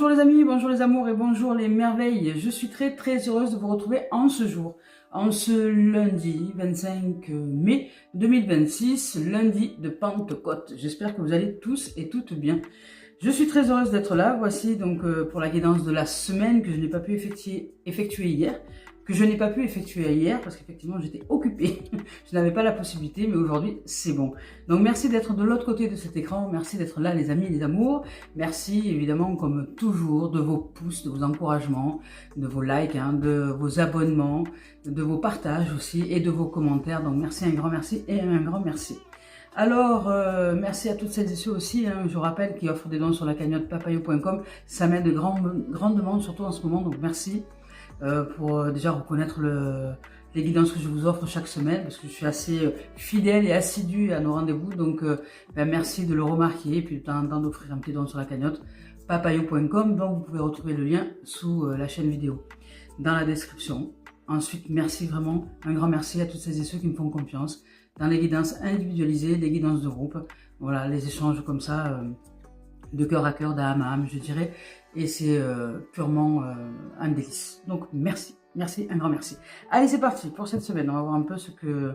Bonjour les amis, bonjour les amours et bonjour les merveilles. Je suis très heureuse de vous retrouver en ce jour, en ce lundi 25 mai 2026, lundi de Pentecôte. J'espère que vous allez tous et toutes bien. Je suis très heureuse d'être là. Voici donc pour la guidance de la semaine que je n'ai pas pu effectuer hier. Parce qu'effectivement j'étais occupée, je n'avais pas la possibilité, mais aujourd'hui c'est bon. Donc merci d'être de l'autre côté de cet écran, merci d'être là les amis, les amours, merci évidemment comme toujours de vos pouces, de vos encouragements, de vos likes, de vos abonnements, de vos partages aussi et de vos commentaires. Donc merci, un grand merci et un grand merci. Alors, merci à toutes celles et ceux aussi, je vous rappelle, qui offrent des dons sur la cagnotte papayo.com, ça m'aide grandement, surtout en ce moment, donc merci. Pour déjà reconnaître les guidances que je vous offre chaque semaine, parce que je suis assez fidèle et assidue à nos rendez-vous, donc merci de le remarquer, et puis de temps en temps d'offrir un petit don sur la cagnotte papayo.com, donc vous pouvez retrouver le lien sous la chaîne vidéo dans la description. Ensuite, merci vraiment, un grand merci à toutes celles et ceux qui me font confiance dans les guidances individualisées, les guidances de groupe, voilà, les échanges comme ça, de cœur à cœur, d'âme à âme, je dirais, et c'est purement un délice. Donc merci, un grand merci. Allez, c'est parti pour cette semaine. On va voir un peu ce que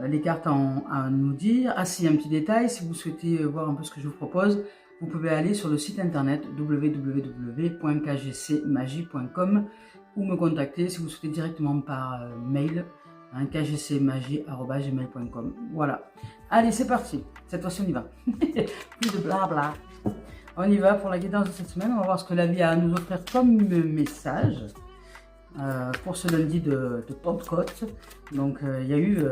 les cartes ont à nous dire. Ah si, un petit détail, si vous souhaitez voir un peu ce que je vous propose, vous pouvez aller sur le site internet www.kgcmagie.com ou me contacter si vous souhaitez directement par mail, kgcmagie@gmail.com. Voilà. Allez, c'est parti. Cette fois-ci, on y va. Plus de blabla. On y va pour la guidance de cette semaine. On va voir ce que la vie a à nous offrir comme message pour ce lundi de Pentecôte. Donc, il y a eu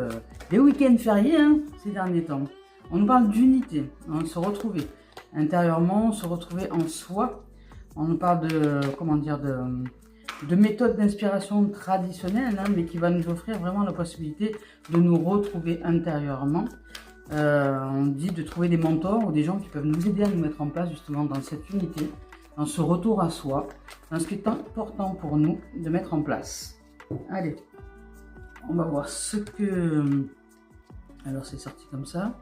des week-ends fériés ces derniers temps. On nous parle d'unité, se retrouver intérieurement, se retrouver en soi. On nous parle de, comment dire, de méthodes d'inspiration traditionnelles, mais qui va nous offrir vraiment la possibilité de nous retrouver intérieurement. On dit de trouver des mentors ou des gens qui peuvent nous aider à nous mettre en place justement dans cette unité, dans ce retour à soi, dans ce qui est important pour nous de mettre en place. Allez, on va voir ce que... Alors c'est sorti comme ça.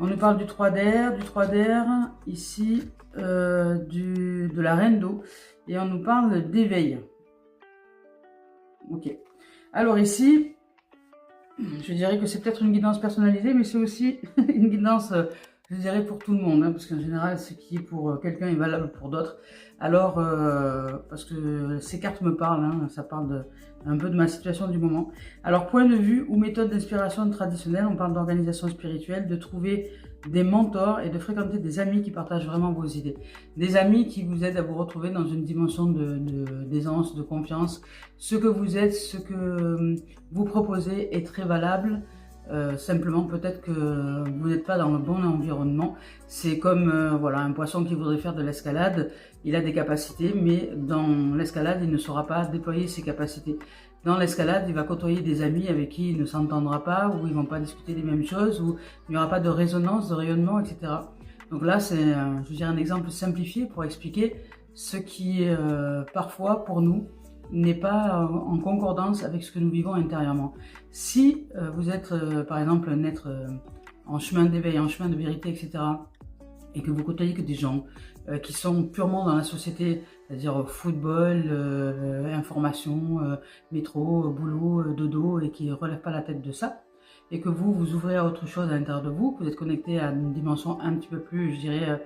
On nous parle du 3 d'air, ici de la reine d'eau, et on nous parle d'éveil. Ok. Alors ici, je dirais que c'est peut-être une guidance personnalisée, mais c'est aussi une guidance, je dirais, pour tout le monde, parce qu'en général, ce qui est pour quelqu'un est valable pour d'autres. Alors, parce que ces cartes me parlent, ça parle un peu de ma situation du moment. Alors, point de vue ou méthode d'inspiration traditionnelle, on parle d'organisation spirituelle, de trouver des mentors et de fréquenter des amis qui partagent vraiment vos idées. Des amis qui vous aident à vous retrouver dans une dimension d'aisance, de confiance. Ce que vous êtes, ce que vous proposez est très valable. Simplement, peut-être que vous n'êtes pas dans le bon environnement. C'est comme voilà, un poisson qui voudrait faire de l'escalade. Il a des capacités, mais dans l'escalade, il ne saura pas déployer ses capacités. Dans l'escalade, il va côtoyer des amis avec qui il ne s'entendra pas, où ils ne vont pas discuter les mêmes choses, où il n'y aura pas de résonance, de rayonnement, etc. Donc là, c'est, je dirais, un exemple simplifié pour expliquer ce qui, parfois, pour nous, n'est pas en concordance avec ce que nous vivons intérieurement. Si vous êtes, par exemple, un être en chemin d'éveil, en chemin de vérité, etc., et que vous côtoyez que des gens qui sont purement dans la société, c'est-à-dire football, information, métro, boulot, dodo, et qui ne relèvent pas la tête de ça, et que vous vous ouvrez à autre chose à l'intérieur de vous, que vous êtes connecté à une dimension un petit peu plus, je dirais,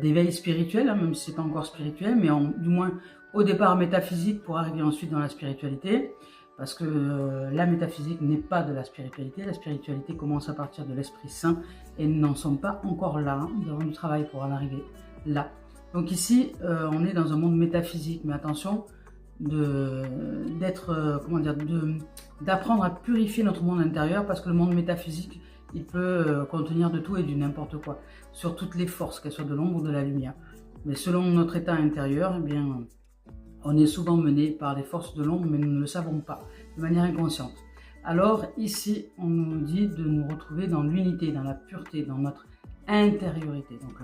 d'éveil spirituel, même si c'est pas encore spirituel, mais du moins au départ métaphysique pour arriver ensuite dans la spiritualité, parce que la métaphysique n'est pas de la spiritualité commence à partir de l'Esprit Saint, et nous n'en sommes pas encore là, nous avons du travail pour en arriver là. Donc ici, on est dans un monde métaphysique, mais attention, d'apprendre à purifier notre monde intérieur, parce que le monde métaphysique, il peut contenir de tout et du n'importe quoi, sur toutes les forces, qu'elles soient de l'ombre ou de la lumière. Mais selon notre état intérieur, eh bien, on est souvent mené par les forces de l'ombre, mais nous ne le savons pas, de manière inconsciente. Alors ici, on nous dit de nous retrouver dans l'unité, dans la pureté, dans notre intériorité. Donc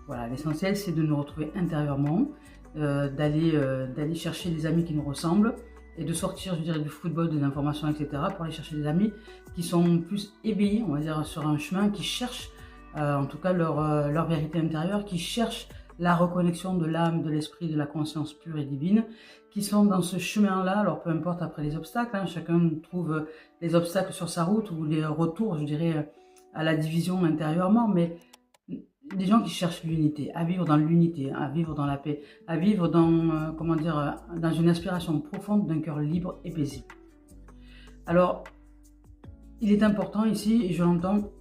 voilà, l'essentiel c'est de nous retrouver intérieurement, d'aller chercher des amis qui nous ressemblent, et de sortir, je dirais, du football, des informations, etc., pour aller chercher des amis qui sont plus éveillés, on va dire, sur un chemin, qui cherchent, en tout cas, leur vérité intérieure, qui cherchent la reconnexion de l'âme, de l'esprit, de la conscience pure et divine, qui sont dans ce chemin-là. Alors peu importe après les obstacles, hein, chacun trouve les obstacles sur sa route ou les retours, je dirais, à la division intérieurement, mais des gens qui cherchent l'unité, à vivre dans l'unité, à vivre dans la paix, à vivre dans, comment dire, dans une aspiration profonde d'un cœur libre et paisible. Alors, il est important ici, et je l'entends,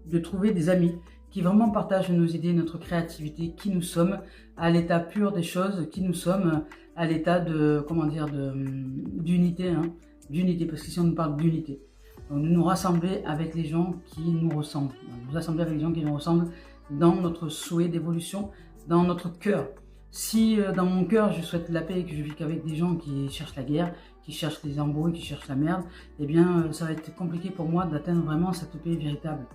de trouver des amis qui vraiment partagent nos idées, notre créativité, qui nous sommes, à l'état pur des choses, qui nous sommes, à l'état de, comment dire, d'unité, hein, d'unité, parce qu'ici on nous parle d'unité. Donc, de nous rassembler avec les gens qui nous ressemblent, nous rassembler avec les gens qui nous ressemblent dans notre souhait d'évolution, dans notre cœur. Si dans mon cœur je souhaite la paix et que je vis qu'avec des gens qui cherchent la guerre, qui cherchent les embrouilles, qui cherchent la merde, eh bien ça va être compliqué pour moi d'atteindre vraiment cette paix véritable.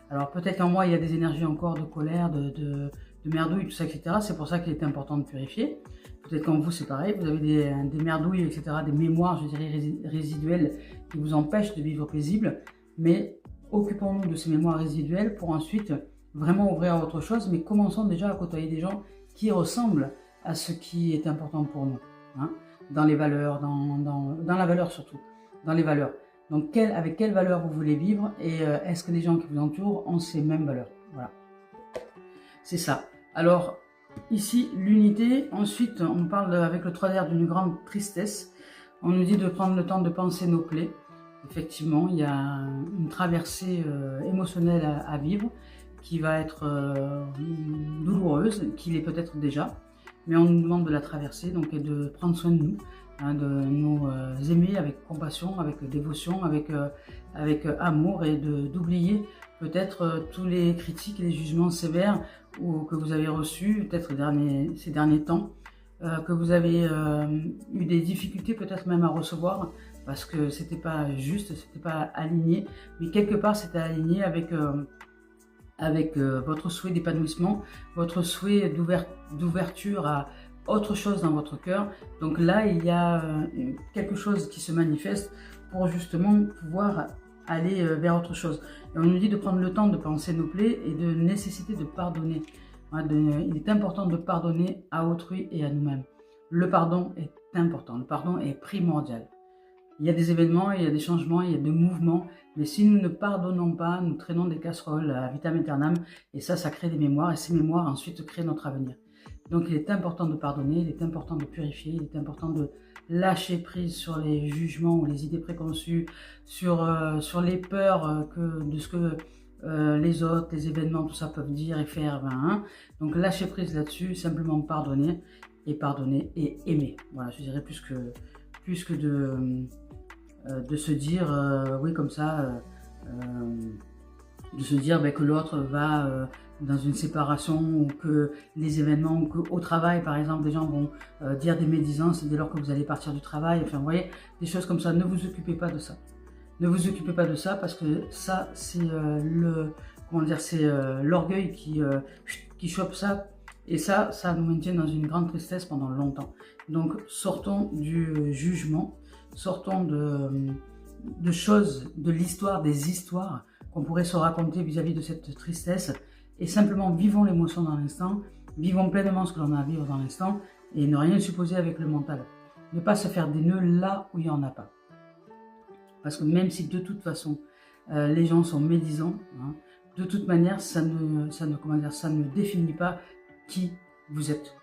Alors peut-être qu'en moi il y a des énergies encore de colère, de merdouille, tout ça, etc. C'est pour ça qu'il est important de purifier. Peut-être qu'en vous c'est pareil, vous avez des merdouilles, etc., des mémoires, je dirais, résiduelles qui vous empêchent de vivre paisible. Mais occupons-nous de ces mémoires résiduelles pour ensuite vraiment ouvrir à autre chose. Mais commençons déjà à côtoyer des gens qui ressemblent à ce qui est important pour nous. Hein, dans les valeurs, dans la valeur surtout, dans les valeurs. Donc avec quelles valeurs vous voulez vivre et est-ce que les gens qui vous entourent ont ces mêmes valeurs? Voilà, c'est ça. Alors ici l'unité, ensuite on parle avec le 3R d'une grande tristesse. On nous dit de prendre le temps de penser nos plaies. Effectivement, il y a une traversée émotionnelle à vivre qui va être douloureuse, qui l'est peut-être déjà, mais on nous demande de la traverser, donc et de prendre soin de nous, hein, de nous aimer avec compassion, avec dévotion, avec amour, et d'oublier peut-être tous les critiques et les jugements sévères que vous avez reçus, peut-être ces derniers temps, que vous avez eu des difficultés peut-être même à recevoir, parce que c'était pas juste, c'était pas aligné, mais quelque part c'était aligné avec votre souhait d'épanouissement, votre souhait d'ouverture à autre chose dans votre cœur. Donc là, il y a quelque chose qui se manifeste pour justement pouvoir aller vers autre chose. Et on nous dit de prendre le temps de penser nos plaies et de nécessiter de pardonner. Il est important de pardonner à autrui et à nous-mêmes. Le pardon est important, le pardon est primordial. Il y a des événements, il y a des changements, il y a des mouvements, mais si nous ne pardonnons pas, nous traînons des casseroles à vitam aeternam, et ça crée des mémoires, et ces mémoires ensuite créent notre avenir. Donc il est important de pardonner, il est important de purifier, il est important de lâcher prise sur les jugements ou les idées préconçues, sur les peurs de ce que les autres, les événements, tout ça peuvent dire et faire. Hein. Donc lâcher prise là-dessus, simplement pardonner et aimer. Voilà, je dirais plus que de se dire, oui, comme ça, de se dire que l'autre va dans une séparation, ou que les événements, ou qu'au travail, par exemple, des gens vont dire des médisances dès lors que vous allez partir du travail. Enfin, vous voyez, des choses comme ça. Ne vous occupez pas de ça. Ne vous occupez pas de ça, parce que ça, c'est l'orgueil qui chope ça. Et ça nous maintient dans une grande tristesse pendant longtemps. Donc, sortons du jugement, sortons de choses, de l'histoire, des histoires qu'on pourrait se raconter vis-à-vis de cette tristesse, et simplement vivons l'émotion dans l'instant, vivons pleinement ce que l'on a à vivre dans l'instant, et ne rien supposer avec le mental. Ne pas se faire des nœuds là où il n'y en a pas. Parce que même si de toute façon, les gens sont médisants, hein, de toute manière, ça ne définit pas qui vous êtes.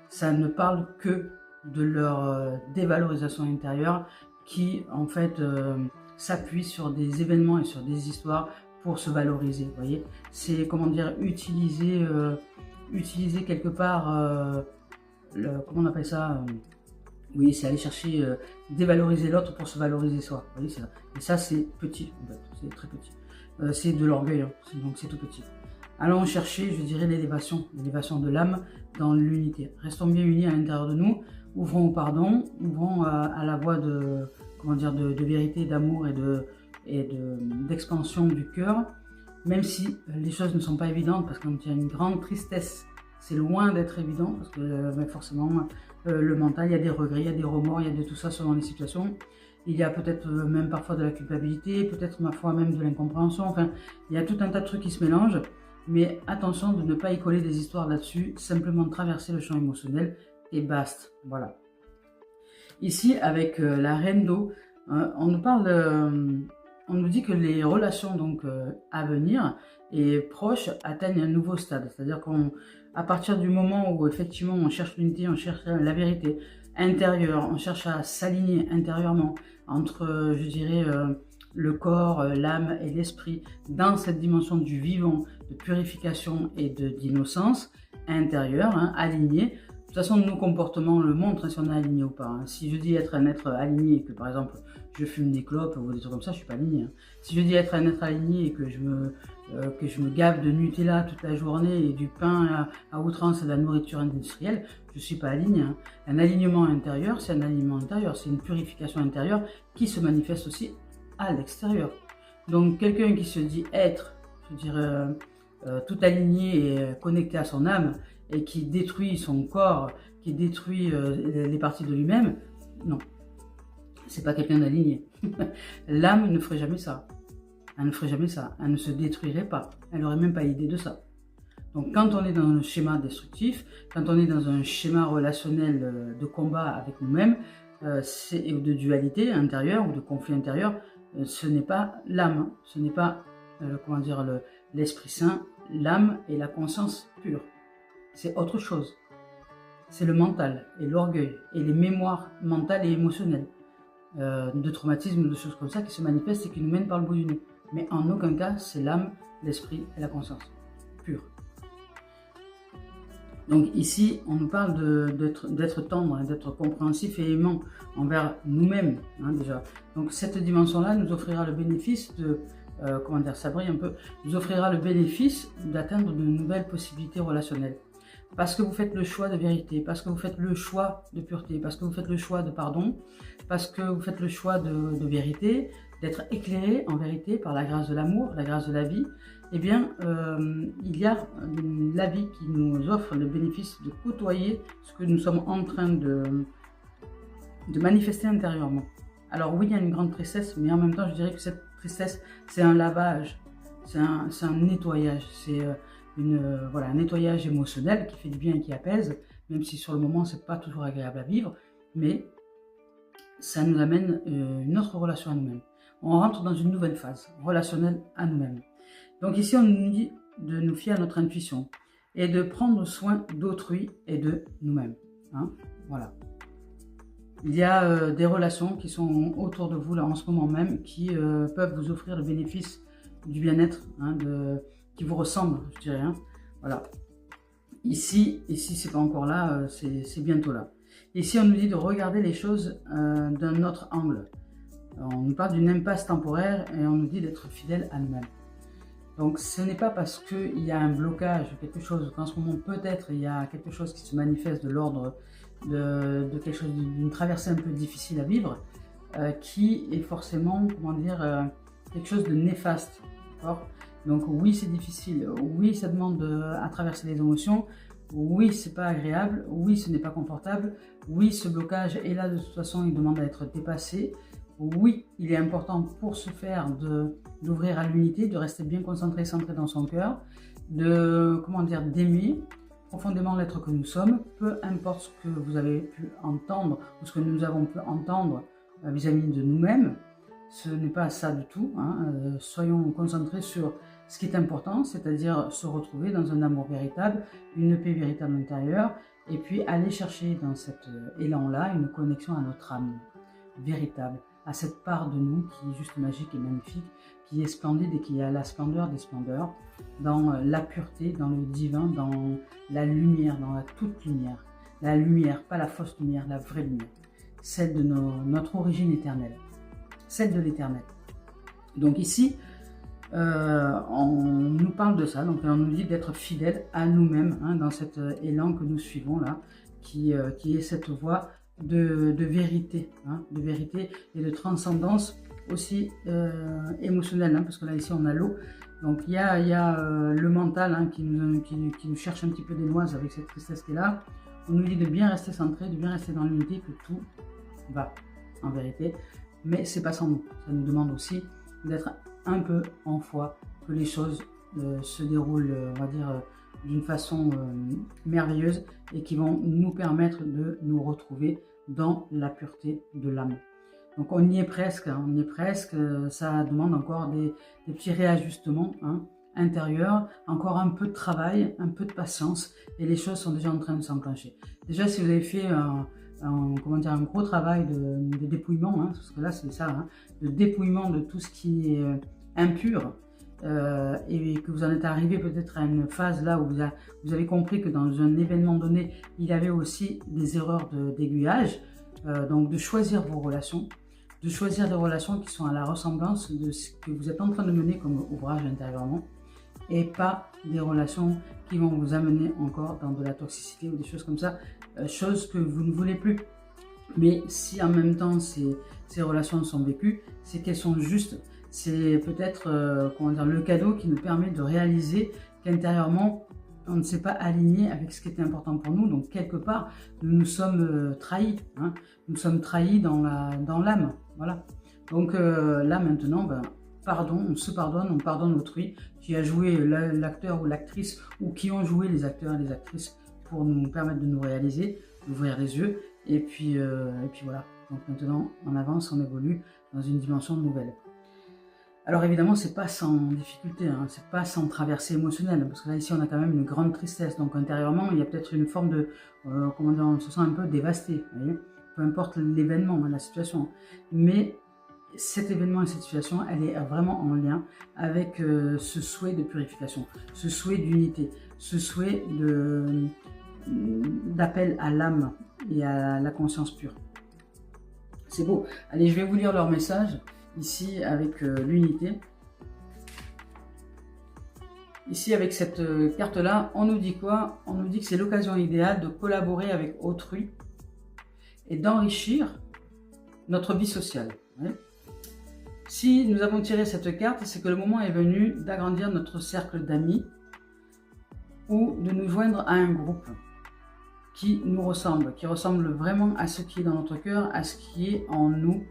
Ça ne parle que de leur dévalorisation intérieure qui, en fait, s'appuie sur des événements et sur des histoires pour se valoriser. Vous voyez, c'est, comment dire, utiliser quelque part, comment on appelle ça, oui, c'est aller chercher, dévaloriser l'autre pour se valoriser soi. Vous voyez, et ça, c'est petit, en fait, c'est très petit. C'est de l'orgueil, hein, donc c'est tout petit. Allons chercher, je dirais, l'élévation de l'âme dans l'unité. Restons bien unis à l'intérieur de nous. Ouvrons au pardon, ouvrons à la voie de vérité, d'amour et d'expansion du cœur. Même si les choses ne sont pas évidentes, parce qu'il y a une grande tristesse, c'est loin d'être évident, parce que forcément, le mental, il y a des regrets, il y a des remords, il y a de tout ça selon les situations. Il y a peut-être même parfois de la culpabilité, peut-être ma foi même de l'incompréhension. Enfin, il y a tout un tas de trucs qui se mélangent. mais attention de ne pas y coller des histoires là-dessus, simplement traverser le champ émotionnel et basta. Voilà. Ici, avec la reine d'eau, on nous parle, on nous dit que les relations donc à venir et proches atteignent un nouveau stade. C'est-à-dire qu'à partir du moment où effectivement on cherche l'unité, on cherche la vérité intérieure, on cherche à s'aligner intérieurement entre, je dirais, le corps, l'âme et l'esprit, dans cette dimension du vivant, de purification et d'innocence intérieure, hein, alignée. De toute façon, nos comportements le montrent, hein, si on est aligné ou pas. Hein. Si je dis être un être aligné et que, par exemple, je fume des clopes ou des trucs comme ça, je suis pas aligné. Hein. Si je dis être un être aligné et que je me gave de Nutella toute la journée et du pain à outrance et de la nourriture industrielle, je suis pas aligné. Hein. Un alignement intérieur, c'est un alignement intérieur, c'est une purification intérieure qui se manifeste aussi à l'extérieur. Donc, quelqu'un qui se dit être, je dirais, tout aligné et connecté à son âme, et qui détruit son corps, qui détruit les parties de lui-même, non, c'est pas quelqu'un d'aligné. L'âme ne ferait jamais ça. Elle ne ferait jamais ça. Elle ne se détruirait pas. Elle n'aurait même pas idée de ça. Donc quand on est dans un schéma destructif, quand on est dans un schéma relationnel de combat avec nous-mêmes, et de dualité intérieure ou de conflit intérieur, ce n'est pas l'âme, ce n'est pas comment dire, l'Esprit Saint, l'âme et la conscience pure. C'est autre chose. C'est le mental et l'orgueil et les mémoires mentales et émotionnelles de traumatismes, de choses comme ça qui se manifestent et qui nous mènent par le bout du nez. Mais en aucun cas, c'est l'âme, l'esprit et la conscience pure. Donc ici, on nous parle d'être tendre, hein, d'être compréhensif et aimant envers nous-mêmes, hein, déjà. Donc cette dimension-là nous offrira le bénéfice de, comment dire, ça brille un peu, nous offrira le bénéfice d'atteindre de nouvelles possibilités relationnelles. Parce que vous faites le choix de vérité, parce que vous faites le choix de pureté, parce que vous faites le choix de pardon, parce que vous faites le choix de vérité, d'être éclairé en vérité par la grâce de l'amour, la grâce de la vie, eh bien, il y a la vie qui nous offre le bénéfice de côtoyer ce que nous sommes en train de manifester intérieurement. Alors oui, il y a une grande tristesse, mais en même temps, je dirais que cette tristesse, c'est un lavage, c'est un nettoyage, c'est voilà, un nettoyage émotionnel qui fait du bien et qui apaise, même si sur le moment, c'est pas toujours agréable à vivre, mais ça nous amène une autre relation à nous-mêmes. On rentre dans une nouvelle phase relationnelle à nous-mêmes. Donc ici, on nous dit de nous fier à notre intuition et de prendre soin d'autrui et de nous-mêmes. Hein, voilà. Il y a des relations qui sont autour de vous là en ce moment même qui peuvent vous offrir le bénéfice du bien-être, hein, qui vous ressemble, je dirais. Hein. Voilà. Ici, c'est pas encore là, c'est bientôt là. Ici, on nous dit de regarder les choses d'un autre angle. On nous parle d'une impasse temporaire et on nous dit d'être fidèle à nous-mêmes. Donc, ce n'est pas parce qu'il y a un blocage, quelque chose, qu'en ce moment, peut-être, il y a quelque chose qui se manifeste de l'ordre de quelque chose, d'une traversée un peu difficile à vivre, qui est forcément, comment dire, quelque chose de néfaste. D'accord ? Donc, oui, c'est difficile. Oui, ça demande à traverser les émotions. Oui, c'est pas agréable. Oui, ce n'est pas confortable. Oui, ce blocage est là de toute façon, il demande à être dépassé. Oui, il est important pour ce faire d'ouvrir à l'unité, de rester bien concentré, centré dans son cœur, d'aimer profondément l'être que nous sommes, peu importe ce que vous avez pu entendre ou ce que nous avons pu entendre vis-à-vis de nous-mêmes. Ce n'est pas ça du tout. Hein. Soyons concentrés sur ce qui est important, c'est-à-dire se retrouver dans un amour véritable, une paix véritable intérieure, et puis aller chercher dans cet élan-là une connexion à notre âme véritable, à cette part de nous qui est juste magique et magnifique, qui est splendide et qui a la splendeur des splendeurs, dans la pureté, dans le divin, dans la lumière, dans la toute lumière. La lumière, pas la fausse lumière, la vraie lumière, celle de notre origine éternelle, celle de l'éternel. Donc ici, on nous parle de ça, donc on nous dit d'être fidèles à nous-mêmes, hein, dans cet élan que nous suivons là, qui est cette voie de vérité, hein, de vérité et de transcendance aussi émotionnelle, hein, parce que là ici on a l'eau, donc il y a le mental, hein, qui nous cherche un petit peu des noises avec cette tristesse qui est là. On nous dit de bien rester centré, de bien rester dans l'unité, que tout va en vérité, mais c'est pas sans nous, ça nous demande aussi d'être un peu en foi, que les choses se déroulent, on va dire, d'une façon merveilleuse et qui vont nous permettre de nous retrouver dans la pureté de l'âme. Donc on y est presque, hein, on y est presque, ça demande encore des petits réajustements hein, intérieurs, encore un peu de travail, un peu de patience, et les choses sont déjà en train de s'enclencher. Déjà si vous avez fait comment dire, un gros travail de dépouillement, hein, parce que là c'est ça, hein, de dépouillement de tout ce qui est impur, et que vous en êtes arrivé peut-être à une phase là où vous avez compris que dans un événement donné, il y avait aussi des erreurs d'aiguillage, donc de choisir vos relations, de choisir des relations qui sont à la ressemblance de ce que vous êtes en train de mener comme ouvrage intérieurement, et pas des relations qui vont vous amener encore dans de la toxicité ou des choses comme ça, choses que vous ne voulez plus. Mais si en même temps ces relations sont vécues, c'est qu'elles sont justes. C'est peut-être comment dire, le cadeau qui nous permet de réaliser qu'intérieurement, on ne s'est pas aligné avec ce qui était important pour nous. Donc quelque part, nous nous sommes trahis. Hein. Nous sommes trahis dans l'âme. Voilà. Donc là maintenant, ben, pardon, on se pardonne, on pardonne autrui qui a joué l'acteur ou l'actrice ou qui ont joué les acteurs et les actrices pour nous permettre de nous réaliser, d'ouvrir les yeux. Et puis voilà. Donc maintenant, on avance, on évolue dans une dimension nouvelle. Alors évidemment, c'est pas sans difficulté, hein, c'est pas sans traversée émotionnelle, parce que là ici on a quand même une grande tristesse, donc intérieurement il y a peut-être une forme de, comment dire, on se sent un peu dévasté, vous voyez, peu importe l'événement, la situation, mais cet événement et cette situation, elle est vraiment en lien avec ce souhait de purification, ce souhait d'unité, ce souhait d'appel à l'âme et à la conscience pure. C'est beau. Allez, je vais vous lire leur message. Ici, avec l'unité. Ici, avec cette carte-là, on nous dit quoi? On nous dit que c'est l'occasion idéale de collaborer avec autrui et d'enrichir notre vie sociale. Ouais. Si nous avons tiré cette carte, c'est que le moment est venu d'agrandir notre cercle d'amis ou de nous joindre à un groupe qui nous ressemble, qui ressemble vraiment à ce qui est dans notre cœur, à ce qui est en nous,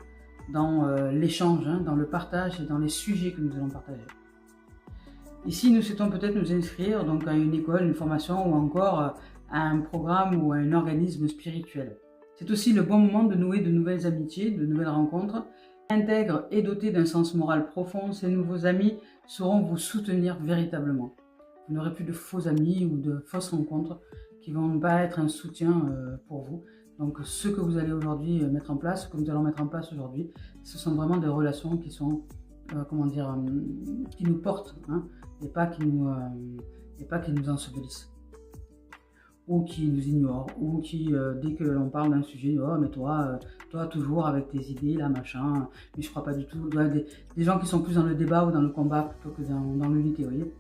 dans l'échange, hein, dans le partage et dans les sujets que nous allons partager. Ici, nous souhaitons peut-être nous inscrire donc, à une école, une formation ou encore à un programme ou à un organisme spirituel. C'est aussi le bon moment de nouer de nouvelles amitiés, de nouvelles rencontres. Intègres et dotés d'un sens moral profond, ces nouveaux amis sauront vous soutenir véritablement. Vous n'aurez plus de faux amis ou de fausses rencontres qui ne vont pas être un soutien pour vous. Donc ce que vous allez aujourd'hui mettre en place, ce que nous allons mettre en place aujourd'hui, ce sont vraiment des relations qui sont, comment dire, qui nous portent, hein, et pas qui nous ensevelissent, ou qui nous ignorent, ou qui, dès que l'on parle d'un sujet, oh mais toi toujours avec tes idées, là machin, mais je crois pas du tout, des gens qui sont plus dans le débat ou dans le combat plutôt que dans l'unité, vous voyez.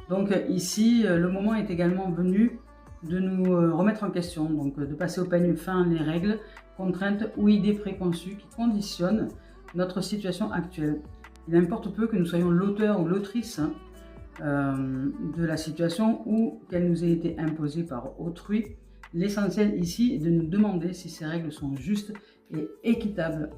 Donc ici, le moment est également venu de nous remettre en question, donc de passer au peigne fin les règles, contraintes ou idées préconçues qui conditionnent notre situation actuelle. Il importe peu que nous soyons l'auteur ou l'autrice de la situation ou qu'elle nous ait été imposée par autrui. L'essentiel ici est de nous demander si ces règles sont justes et équitables.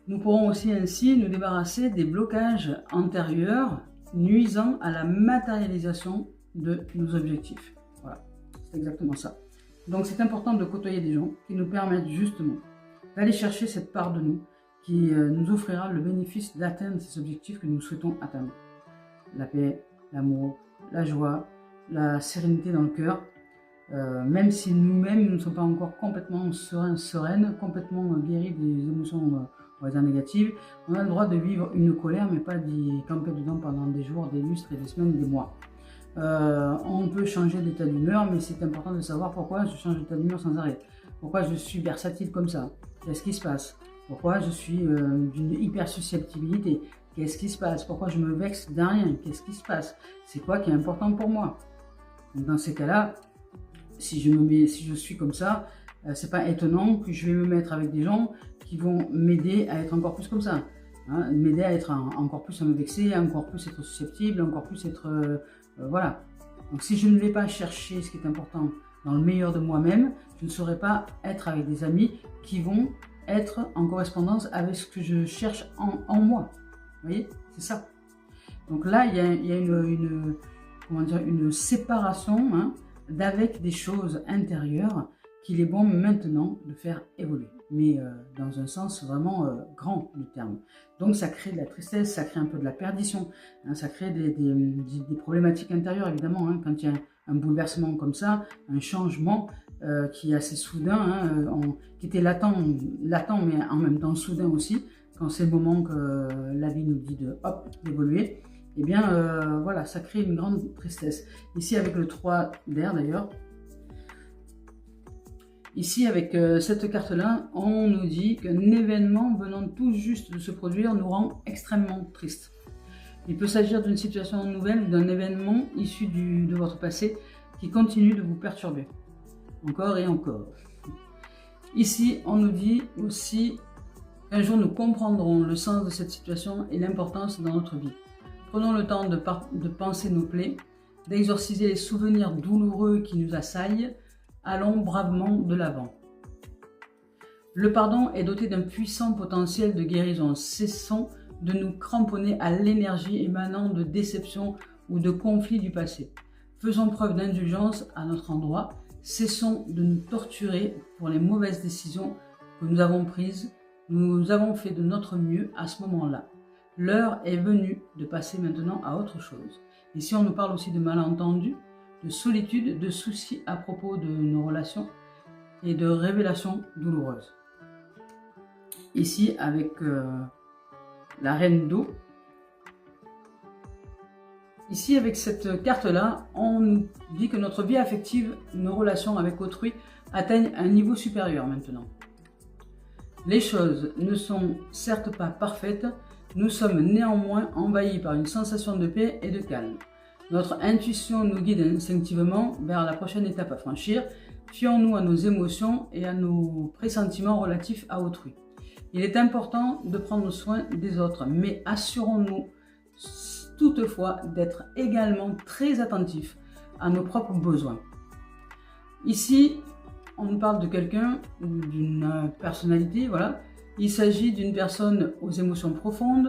Nous pourrons aussi ainsi nous débarrasser des blocages antérieurs nuisant à la matérialisation de nos objectifs. Voilà, c'est exactement ça. Donc c'est important de côtoyer des gens qui nous permettent justement d'aller chercher cette part de nous qui nous offrira le bénéfice d'atteindre ces objectifs que nous souhaitons atteindre. La paix, l'amour, la joie, la sérénité dans le cœur, même si nous-mêmes nous ne sommes pas encore complètement sereines, complètement guéris des émotions on va dire négatives, on a le droit de vivre une colère mais pas d'y camper dedans pendant des jours, des lustres et des semaines, des mois. On peut changer d'état d'humeur, mais c'est important de savoir pourquoi je change d'état d'humeur sans arrêt. Pourquoi je suis versatile comme ça? Qu'est-ce qui se passe? Pourquoi je suis d'une hyper susceptibilité? Qu'est-ce qui se passe? Pourquoi je me vexe d'un rien? Qu'est-ce qui se passe? C'est quoi qui est important pour moi? Donc dans ces cas-là, si je suis comme ça, c'est pas étonnant que je vais me mettre avec des gens qui vont m'aider à être encore plus comme ça. Hein, m'aider à être encore plus à me vexer, encore plus être susceptible, encore plus être... voilà. Donc si je ne vais pas chercher ce qui est important dans le meilleur de moi-même, je ne saurais pas être avec des amis qui vont être en correspondance avec ce que je cherche en moi. Vous voyez, c'est ça. Donc là, il y a comment dire, une séparation hein, d'avec des choses intérieures qu'il est bon maintenant de faire évoluer. Mais dans un sens vraiment grand du terme. Donc ça crée de la tristesse, ça crée un peu de la perdition, hein, ça crée des problématiques intérieures évidemment, hein, quand il y a un bouleversement comme ça, un changement qui est assez soudain, hein, qui était latent mais en même temps soudain aussi, quand c'est le moment que la vie nous dit de hop, d'évoluer, et eh bien voilà, ça crée une grande tristesse. Ici avec le 3 d'air d'ailleurs, ici avec cette carte-là, on nous dit qu'un événement venant tout juste de se produire nous rend extrêmement triste. Il peut s'agir d'une situation nouvelle ou d'un événement issu de votre passé qui continue de vous perturber. Encore et encore. Ici, on nous dit aussi qu'un jour nous comprendrons le sens de cette situation et l'importance dans notre vie. Prenons le temps de penser nos plaies, d'exorciser les souvenirs douloureux qui nous assaillent. Allons bravement de l'avant. Le pardon est doté d'un puissant potentiel de guérison. Cessons de nous cramponner à l'énergie émanant de déceptions ou de conflits du passé. Faisons preuve d'indulgence à notre endroit. Cessons de nous torturer pour les mauvaises décisions que nous avons prises. Nous avons fait de notre mieux à ce moment-là. L'heure est venue de passer maintenant à autre chose. Ici, on nous parle aussi de malentendus, de solitude, de soucis à propos de nos relations et de révélations douloureuses. Ici, avec la reine d'eau, ici, avec cette carte-là, on nous dit que notre vie affective, nos relations avec autrui atteignent un niveau supérieur maintenant. Les choses ne sont certes pas parfaites, nous sommes néanmoins envahis par une sensation de paix et de calme. Notre intuition nous guide instinctivement vers la prochaine étape à franchir. Fions-nous à nos émotions et à nos pressentiments relatifs à autrui. Il est important de prendre soin des autres, mais assurons-nous toutefois d'être également très attentifs à nos propres besoins. Ici, on nous parle de quelqu'un ou d'une personnalité, voilà. Il s'agit d'une personne aux émotions profondes.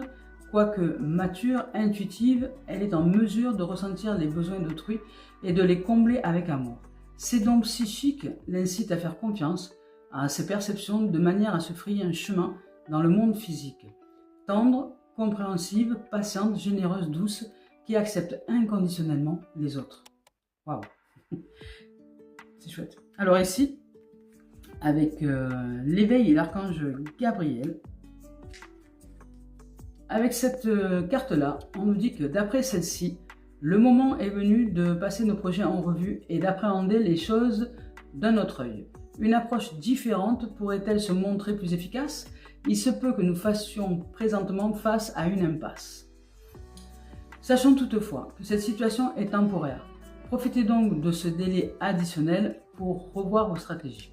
Quoique mature, intuitive, elle est en mesure de ressentir les besoins d'autrui et de les combler avec amour. Ses dons psychiques l'incitent à faire confiance à ses perceptions de manière à se frayer un chemin dans le monde physique. Tendre, compréhensive, patiente, généreuse, douce, qui accepte inconditionnellement les autres. Waouh, c'est chouette. Alors ici, avec l'éveil et l'archange Gabriel, avec cette carte-là, on nous dit que d'après celle-ci, le moment est venu de passer nos projets en revue et d'appréhender les choses d'un autre œil. Une approche différente pourrait-elle se montrer plus efficace? Il se peut que nous fassions présentement face à une impasse. Sachons toutefois que cette situation est temporaire. Profitez donc de ce délai additionnel pour revoir vos stratégies.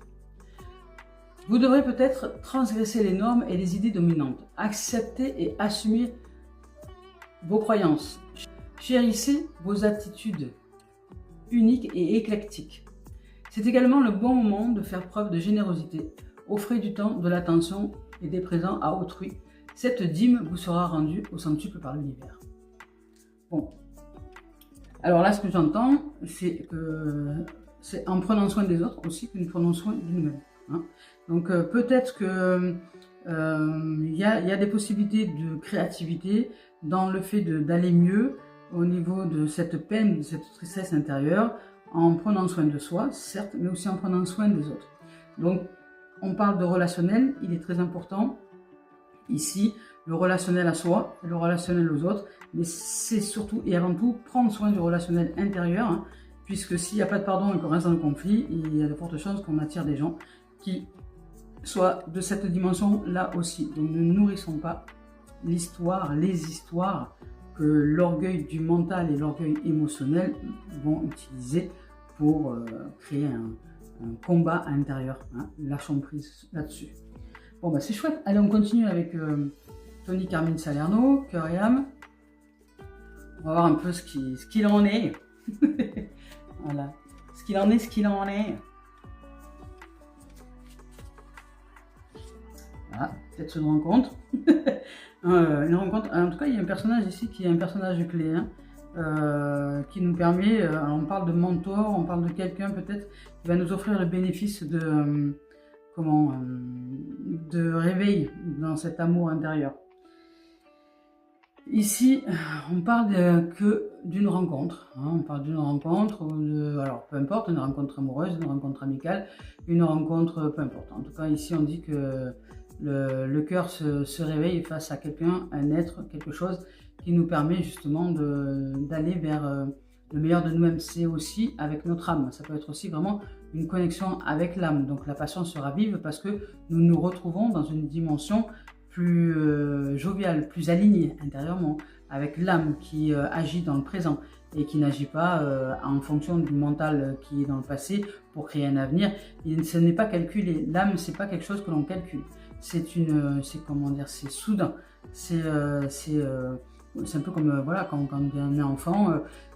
Vous devrez peut-être transgresser les normes et les idées dominantes. Acceptez et assumez vos croyances. Chérissez vos attitudes uniques et éclectiques. C'est également le bon moment de faire preuve de générosité. Offrez du temps, de l'attention et des présents à autrui. Cette dîme vous sera rendue au centuple par l'univers. Bon. Alors là, ce que j'entends, c'est que c'est en prenant soin des autres aussi que nous prenons soin de nous-mêmes. Hein. Donc peut-être que y a des possibilités de créativité dans le fait d'aller mieux au niveau de cette peine, de cette tristesse intérieure, en prenant soin de soi, certes, mais aussi en prenant soin des autres. Donc on parle de relationnel, il est très important ici, le relationnel à soi, le relationnel aux autres, mais c'est surtout et avant tout prendre soin du relationnel intérieur, hein, puisque s'il n'y a pas de pardon et qu'on reste dans le conflit, il y a de fortes chances qu'on attire des gens qui soient de cette dimension-là aussi. Donc ne nourrissons pas l'histoire, les histoires que l'orgueil du mental et l'orgueil émotionnel vont utiliser pour créer un combat intérieur. Hein. Lâchons prise là-dessus. Bon, bah c'est chouette. Allez, on continue avec Tony Carmine Salerno, Cœur et âme. On va voir un peu ce qu'il en est. Voilà. Ce qu'il en est, ce qu'il en est. Voilà, peut-être une rencontre. Une rencontre. En tout cas, il y a un personnage ici qui est un personnage clé, hein, qui nous permet, on parle de mentor, on parle de quelqu'un peut-être qui va nous offrir le bénéfice de, de réveil dans cet amour intérieur. Ici, on parle que d'une rencontre, hein, on parle d'une rencontre, alors peu importe, une rencontre amoureuse, une rencontre amicale, une rencontre, peu importe. En tout cas, ici, on dit que le cœur se réveille face à quelqu'un, un être, quelque chose qui nous permet justement d'aller vers le meilleur de nous-mêmes. C'est aussi avec notre âme, ça peut être aussi vraiment une connexion avec l'âme. Donc la passion sera vive parce que nous nous retrouvons dans une dimension plus joviale, plus alignée intérieurement, avec l'âme qui agit dans le présent et qui n'agit pas en fonction du mental qui est dans le passé pour créer un avenir. Ce n'est pas calculé. L'âme, c'est pas quelque chose que l'on calcule. C'est comment dire, c'est soudain. C'est un peu comme voilà, quand on est enfant,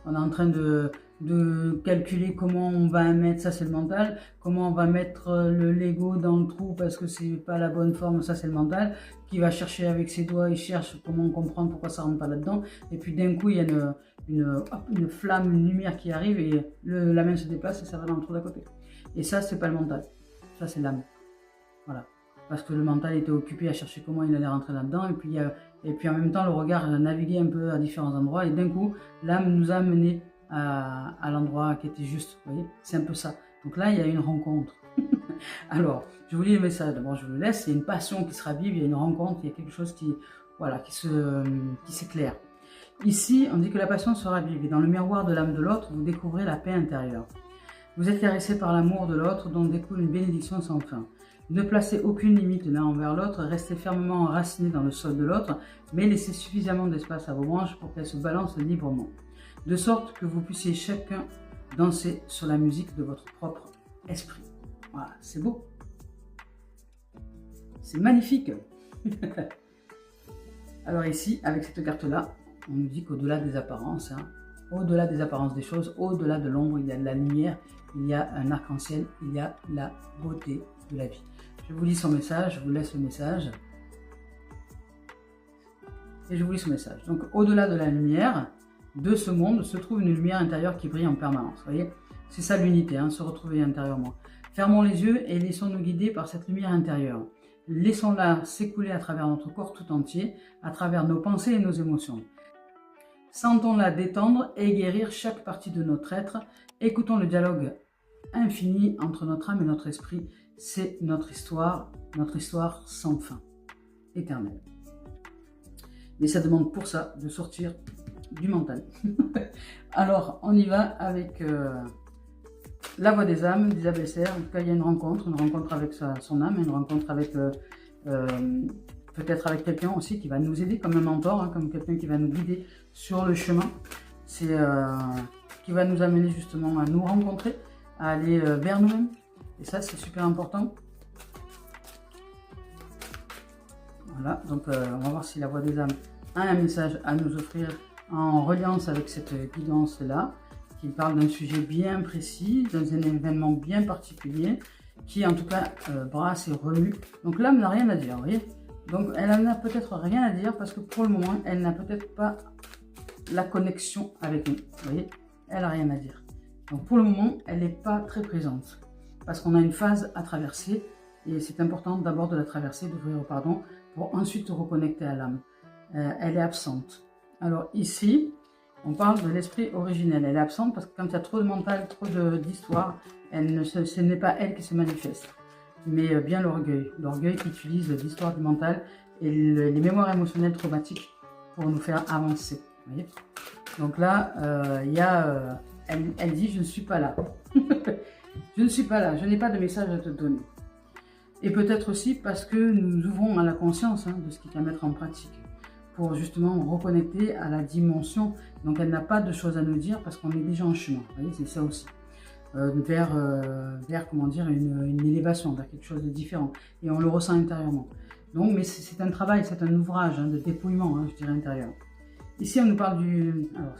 on est en train de calculer comment on va mettre, ça c'est le mental, comment on va mettre le Lego dans le trou parce que c'est pas la bonne forme, ça c'est le mental, qui va chercher avec ses doigts, il cherche comment comprendre pourquoi ça rentre pas là-dedans, et puis d'un coup il y a une flamme, une lumière qui arrive et la main se déplace et ça va dans le trou d'à côté. Et ça c'est pas le mental, ça c'est l'âme. Voilà. Parce que le mental était occupé à chercher comment il allait rentrer là-dedans, et puis en même temps le regard naviguait un peu à différents endroits, et d'un coup l'âme nous a menés à l'endroit qui était juste, vous voyez, c'est un peu ça. Donc là, il y a une rencontre. Alors, je vous lis le message, d'abord je vous le laisse, il y a une passion qui sera vive, il y a une rencontre, il y a quelque chose qui, voilà, qui s'éclaire. Ici, on dit que la passion sera vive, et dans le miroir de l'âme de l'autre, vous découvrez la paix intérieure. Vous êtes caressé par l'amour de l'autre, dont découle une bénédiction sans fin. Ne placez aucune limite l'un envers l'autre, restez fermement enracinés dans le sol de l'autre, mais laissez suffisamment d'espace à vos branches pour qu'elles se balancent librement. De sorte que vous puissiez chacun danser sur la musique de votre propre esprit. Voilà, c'est beau. C'est magnifique. Alors ici, avec cette carte-là, on nous dit qu'au-delà des apparences, hein, au-delà des apparences des choses, au-delà de l'ombre, il y a de la lumière, il y a un arc-en-ciel, il y a la beauté de la vie. Je vous lis son message, je vous laisse le message. Et je vous lis son message. Donc, au-delà de la lumière, de ce monde se trouve une lumière intérieure qui brille en permanence. Vous voyez, c'est ça l'unité, hein, se retrouver intérieurement. Fermons les yeux et laissons-nous guider par cette lumière intérieure. Laissons-la s'écouler à travers notre corps tout entier, à travers nos pensées et nos émotions. Sentons-la détendre et guérir chaque partie de notre être. Écoutons le dialogue infini entre notre âme et notre esprit. C'est notre histoire sans fin, éternelle. Mais ça demande pour ça de sortir du mental. Alors, on y va avec La Voix des âmes d'Isabelle Serre. En tout cas, il y a une rencontre avec son âme, une rencontre avec peut-être avec quelqu'un aussi qui va nous aider comme un mentor, hein, comme quelqu'un qui va nous guider sur le chemin. C'est qui va nous amener justement à nous rencontrer, à aller vers nous-mêmes. Et ça, c'est super important. Voilà, donc on va voir si La Voix des âmes a un message à nous offrir en reliance avec cette guidance-là, qui parle d'un sujet bien précis, dans un événement bien particulier, qui en tout cas brasse et remue. Donc l'âme n'a rien à dire, vous voyez. Donc elle n'a peut-être rien à dire parce que pour le moment, elle n'a peut-être pas la connexion avec nous, vous voyez. Elle n'a rien à dire. Donc pour le moment, elle n'est pas très présente parce qu'on a une phase à traverser et c'est important d'abord de la traverser, d'ouvrir au pardon, pour ensuite reconnecter à l'âme. Elle est absente. Alors ici, on parle de l'esprit originel. Elle est absente parce que quand il y a trop de mental, trop d'histoire, ce n'est pas elle qui se manifeste, mais bien l'orgueil. L'orgueil qui utilise l'histoire du mental et les mémoires émotionnelles traumatiques pour nous faire avancer. Vous voyez. Donc là, elle dit « je ne suis pas là ». Je ne suis pas là, je n'ai pas de message à te donner. Et peut-être aussi parce que nous ouvrons à la conscience de ce qu'il y a à mettre en pratique pour justement reconnecter à la dimension. Donc elle n'a pas de choses à nous dire parce qu'on est déjà en chemin. Vous voyez, c'est ça aussi. Vers comment dire, une élévation, vers quelque chose de différent. Et on le ressent intérieurement. Donc, mais c'est un travail, c'est un ouvrage de dépouillement, je dirais, intérieur. Ici, on nous parle du... Alors,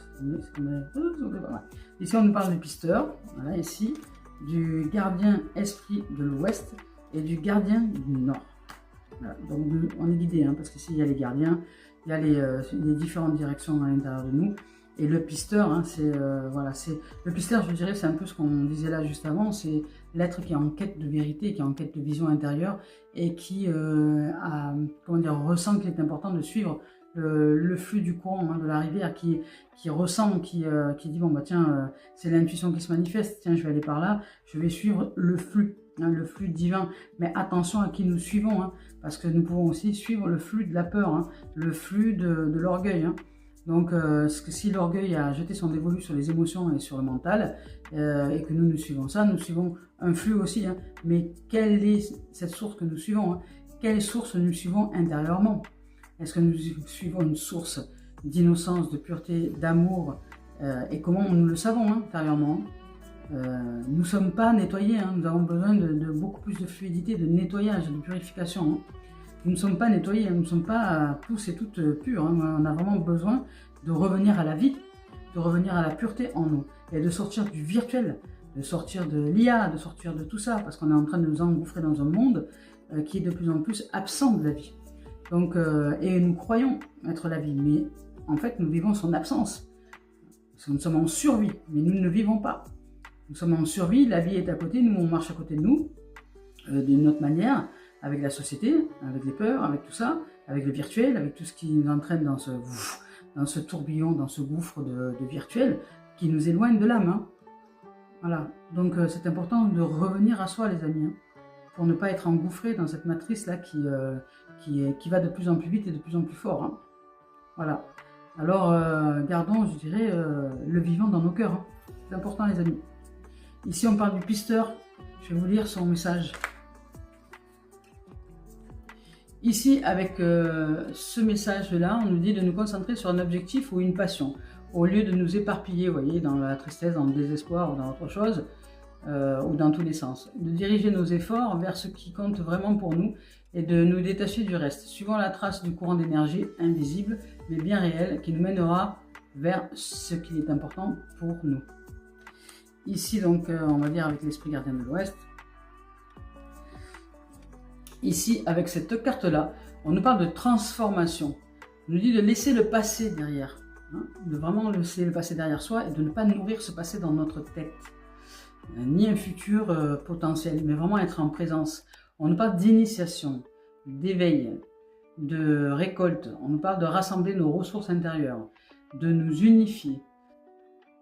ici, on nous parle du pisteur. Voilà, ici, du gardien esprit de l'ouest et du gardien du nord. Voilà. Donc on est guidé, hein, parce qu'ici il y a les gardiens, il y a les différentes directions à l'intérieur de nous. Et le pisteur, hein, voilà, le pisteur, je dirais, c'est un peu ce qu'on disait là juste avant, c'est l'être qui est en quête de vérité, qui est en quête de vision intérieure et qui comment dire, ressent qu'il est important de suivre le flux du courant, hein, de la rivière, qui ressent, qui dit bon bah tiens, c'est l'intuition qui se manifeste, tiens je vais aller par là, je vais suivre le flux. Hein, le flux divin, mais attention à qui nous suivons, hein, parce que nous pouvons aussi suivre le flux de la peur, hein, le flux de l'orgueil. Hein. Donc, si l'orgueil a jeté son dévolu sur les émotions et sur le mental, et que nous suivons ça, nous suivons un flux aussi. Hein, mais quelle est cette source que nous suivons, hein? Quelle source nous suivons intérieurement? Est-ce que nous suivons une source d'innocence, de pureté, d'amour, et comment nous le savons, hein, intérieurement? Nous ne sommes pas nettoyés, hein, nous avons besoin de beaucoup plus de fluidité, de nettoyage, de purification. Hein. Nous ne sommes pas nettoyés, nous ne sommes pas tous et toutes purs. Hein. On a vraiment besoin de revenir à la vie, de revenir à la pureté en nous et de sortir du virtuel, de sortir de l'IA, de sortir de tout ça, parce qu'on est en train de nous engouffrer dans un monde qui est de plus en plus absent de la vie. Donc, et nous croyons être la vie, mais en fait nous vivons son absence. Parce que nous sommes en survie, mais nous ne vivons pas. Nous sommes en survie, la vie est à côté, nous on marche à côté de nous, d'une autre manière, avec la société, avec les peurs, avec tout ça, avec le virtuel, avec tout ce qui nous entraîne dans ce tourbillon, dans ce gouffre de virtuel, qui nous éloigne de l'âme. Hein. Voilà, donc c'est important de revenir à soi les amis, hein, pour ne pas être engouffré dans cette matrice-là qui va de plus en plus vite et de plus en plus fort. Hein. Voilà, alors gardons, je dirais, le vivant dans nos cœurs, hein. C'est important les amis. Ici, on parle du pisteur. Je vais vous lire son message. Ici, avec ce message-là, on nous dit de nous concentrer sur un objectif ou une passion, au lieu de nous éparpiller, vous voyez, dans la tristesse, dans le désespoir ou dans autre chose, ou dans tous les sens. De diriger nos efforts vers ce qui compte vraiment pour nous et de nous détacher du reste, suivant la trace du courant d'énergie invisible, mais bien réel, qui nous mènera vers ce qui est important pour nous. Ici, donc, on va dire avec l'esprit gardien de l'Ouest. Ici, avec cette carte-là, on nous parle de transformation. On nous dit de laisser le passé derrière. Hein, de vraiment laisser le passé derrière soi et de ne pas nourrir ce passé dans notre tête. Ni un futur potentiel, mais vraiment être en présence. On nous parle d'initiation, d'éveil, de récolte. On nous parle de rassembler nos ressources intérieures, de nous unifier.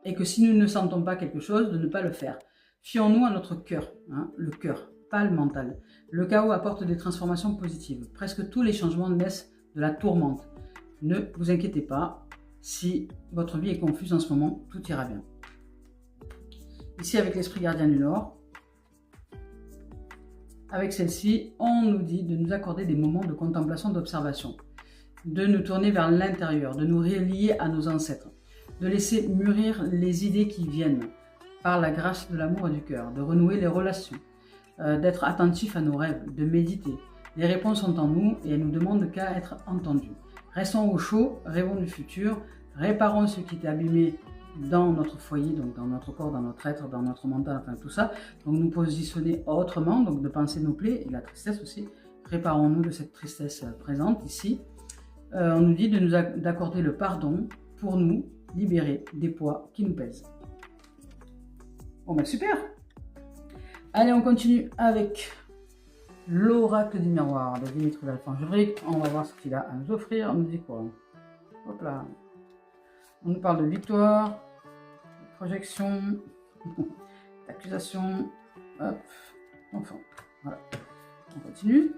Et que si nous ne sentons pas quelque chose, de ne pas le faire. Fions-nous à notre cœur, hein, le cœur, pas le mental. Le chaos apporte des transformations positives. Presque tous les changements naissent de la tourmente. Ne vous inquiétez pas, si votre vie est confuse en ce moment, tout ira bien. Ici, avec l'esprit gardien du Nord, avec celle-ci, on nous dit de nous accorder des moments de contemplation, d'observation, de nous tourner vers l'intérieur, de nous relier à nos ancêtres, de laisser mûrir les idées qui viennent par la grâce de l'amour et du cœur, de renouer les relations, d'être attentif à nos rêves, de méditer. Les réponses sont en nous et elles nous demandent qu'à être entendues. Restons au chaud, rêvons du futur, réparons ce qui est abîmé dans notre foyer, donc dans notre corps, dans notre être, dans notre mental, enfin tout ça. Donc nous positionner autrement, donc de penser nos plaies et la tristesse aussi. Réparons-nous de cette tristesse présente ici. On nous dit d'accorder le pardon pour nous libérer des poids qui nous pèsent. Bon ben super. Allez, on continue avec l'oracle du miroir de Dimitri Valfangevric. On va voir ce qu'il a à nous offrir. On nous dit quoi? Hop là. On nous parle de victoire, de projection, d'accusation. Hop. Enfin, voilà. On continue.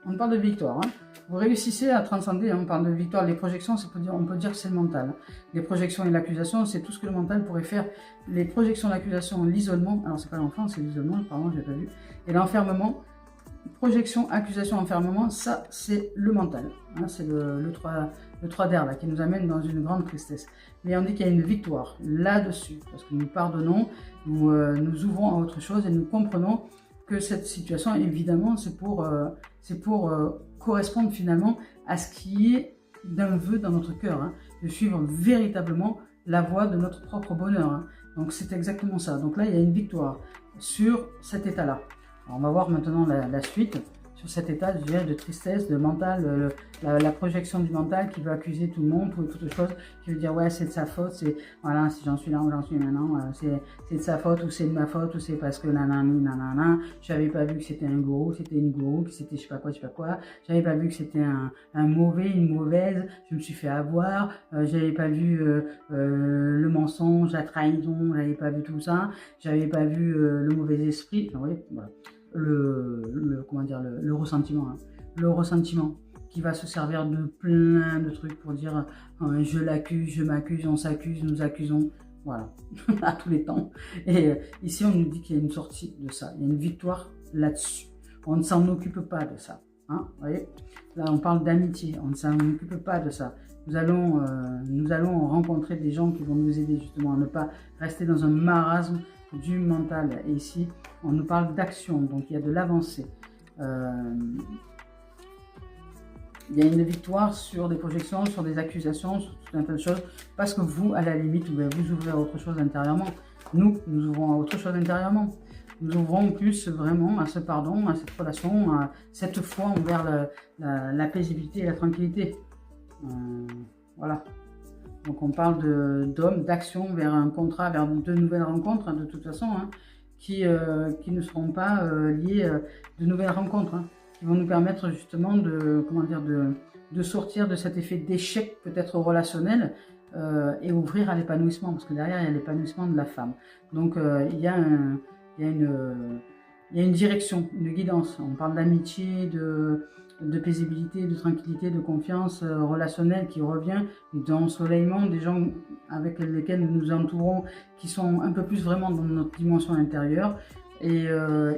On nous parle de victoire. Hein. Vous réussissez à transcender, hein, on parle de victoire. Les projections, on peut dire que c'est le mental. Les projections et l'accusation, c'est tout ce que le mental pourrait faire. Les projections, l'accusation, l'isolement, alors c'est pas l'enfant, c'est l'isolement, pardon, je l'ai pas vu. Et l'enfermement, projection, accusation, enfermement, ça c'est le mental. Hein, c'est le 3 d'air là, qui nous amène dans une grande tristesse. Mais on dit qu'il y a une victoire là-dessus, parce que nous pardonnons, nous ouvrons à autre chose et nous comprenons que cette situation, évidemment, c'est pour correspondre finalement à ce qui est d'un vœu dans notre cœur, hein, de suivre véritablement la voie de notre propre bonheur. Hein. Donc c'est exactement ça. Donc là, il y a une victoire sur cet état-là. On va voir maintenant la suite. sur cet état, je dirais, de tristesse, de mental, la projection du mental qui veut accuser tout le monde, toute chose, qui veut dire ouais c'est de sa faute, c'est voilà si j'en suis là où j'en suis maintenant, c'est de sa faute ou c'est de ma faute ou c'est parce que nanani nanana, j'avais pas vu que c'était un gourou, c'était une gourou, que c'était je sais pas quoi, j'avais pas vu que c'était un mauvais, une mauvaise, je me suis fait avoir, j'avais pas vu le mensonge, la trahison, j'avais pas vu tout ça, j'avais pas vu le mauvais esprit, enfin, oui, voilà. Comment dire, le ressentiment, hein. Le ressentiment qui va se servir de plein de trucs pour dire je l'accuse, je m'accuse, on s'accuse, nous accusons, voilà, à tous les temps. Et ici, on nous dit qu'il y a une sortie de ça, il y a une victoire là-dessus. On ne s'en occupe pas de ça, hein, vous voyez. Là, on parle d'amitié, on ne s'en occupe pas de ça. Nous allons rencontrer des gens qui vont nous aider justement à ne pas rester dans un marasme du mental. Et ici, on nous parle d'action, donc il y a de l'avancée. Il y a une victoire sur des projections, sur des accusations, sur tout un tas de choses, parce que vous, à la limite, vous ouvrez à autre chose intérieurement. Nous ouvrons à autre chose intérieurement. Nous ouvrons plus vraiment à ce pardon, à cette relation, à cette foi envers la paisibilité et la tranquillité. Voilà. Donc on parle d'hommes, d'action vers un contrat, vers de nouvelles rencontres, hein, de toute façon, hein, qui ne seront pas liées de nouvelles rencontres, hein, qui vont nous permettre justement de sortir de cet effet d'échec peut-être relationnel et ouvrir à l'épanouissement, parce que derrière il y a l'épanouissement de la femme. Donc il y a une direction, une guidance. On parle d'amitié, de paisibilité, de tranquillité, de confiance relationnelle qui revient, d'ensoleillement, des gens avec lesquels nous nous entourons, qui sont un peu plus vraiment dans notre dimension intérieure. Et